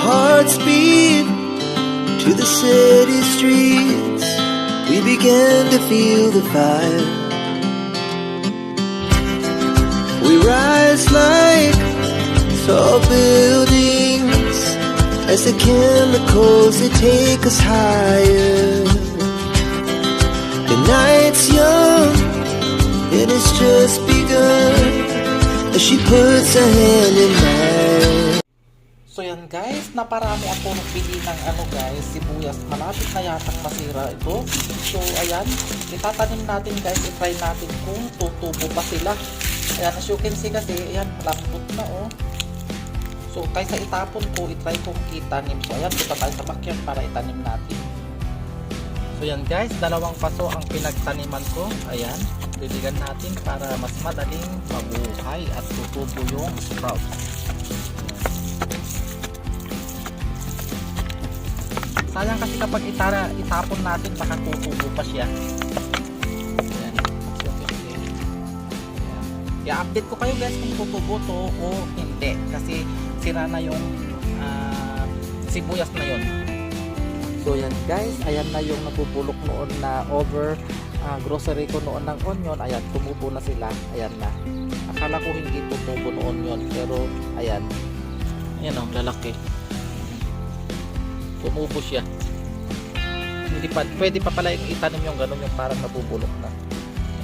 hearts beat to the city streets. We began to feel the fire. We rise like tall buildings as the chemicals they take us higher. The night's young and it's just begun as she puts her hand in mine. So yan guys, naparami ako nagbili ng guys, sibuyas. Malapit na yatang masira ito. So ayan, itatanim natin guys, i-try natin kung tutubo pa sila. Ayan, as you can see kasi, ayan, malambot na oh. So kaysa itapon ko, i-try kong itanim. So ayan, punta tayo sa backyard para itanim natin. So yan guys, dalawang paso ang pinagtaniman ko. Ayan, diligan natin para mas madaling mabuhay at tutubo yung sprouts. Sayang kasi kapag itapon natin, baka tutubo pa siya. Ayan. I-update ko kayo guys kung tutubo to o hindi. Kasi sira na yung sibuyas na yon. So yan guys, ayan na yung nabubulok noon na over grocery ko noon ng onion. Ayan, tumubo na sila. Ayan na. Akala ko hindi tumubo noon yun. Pero ayan. Ayan o, lalaki. Tumubo siya. Hindi pa, pwede pa pala yung itanim yung gano'n yung parang nabubulok na.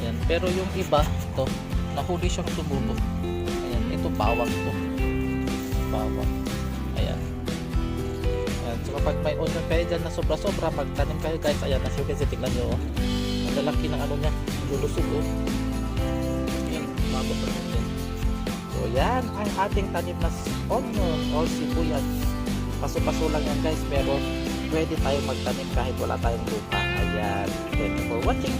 Ayan. Pero yung iba, ito, nahuli siyang tumubo. Ayan. Ito, bawang to. Bawang. Ayan. Ayan. So kapag may onion kayo dyan na sobra-sobra, magtanim kayo guys. Ayan. As you can see, tignan nyo. Oh. Ang lalaki ng niya. Lulusog. Oh. Ayan. Mabot na din. So yan ang ating tanim na onion or sibuyas. Paso-paso lang yan guys, pero pwede tayong magtanim kahit wala tayong lupa. Ayan. Thank you for watching.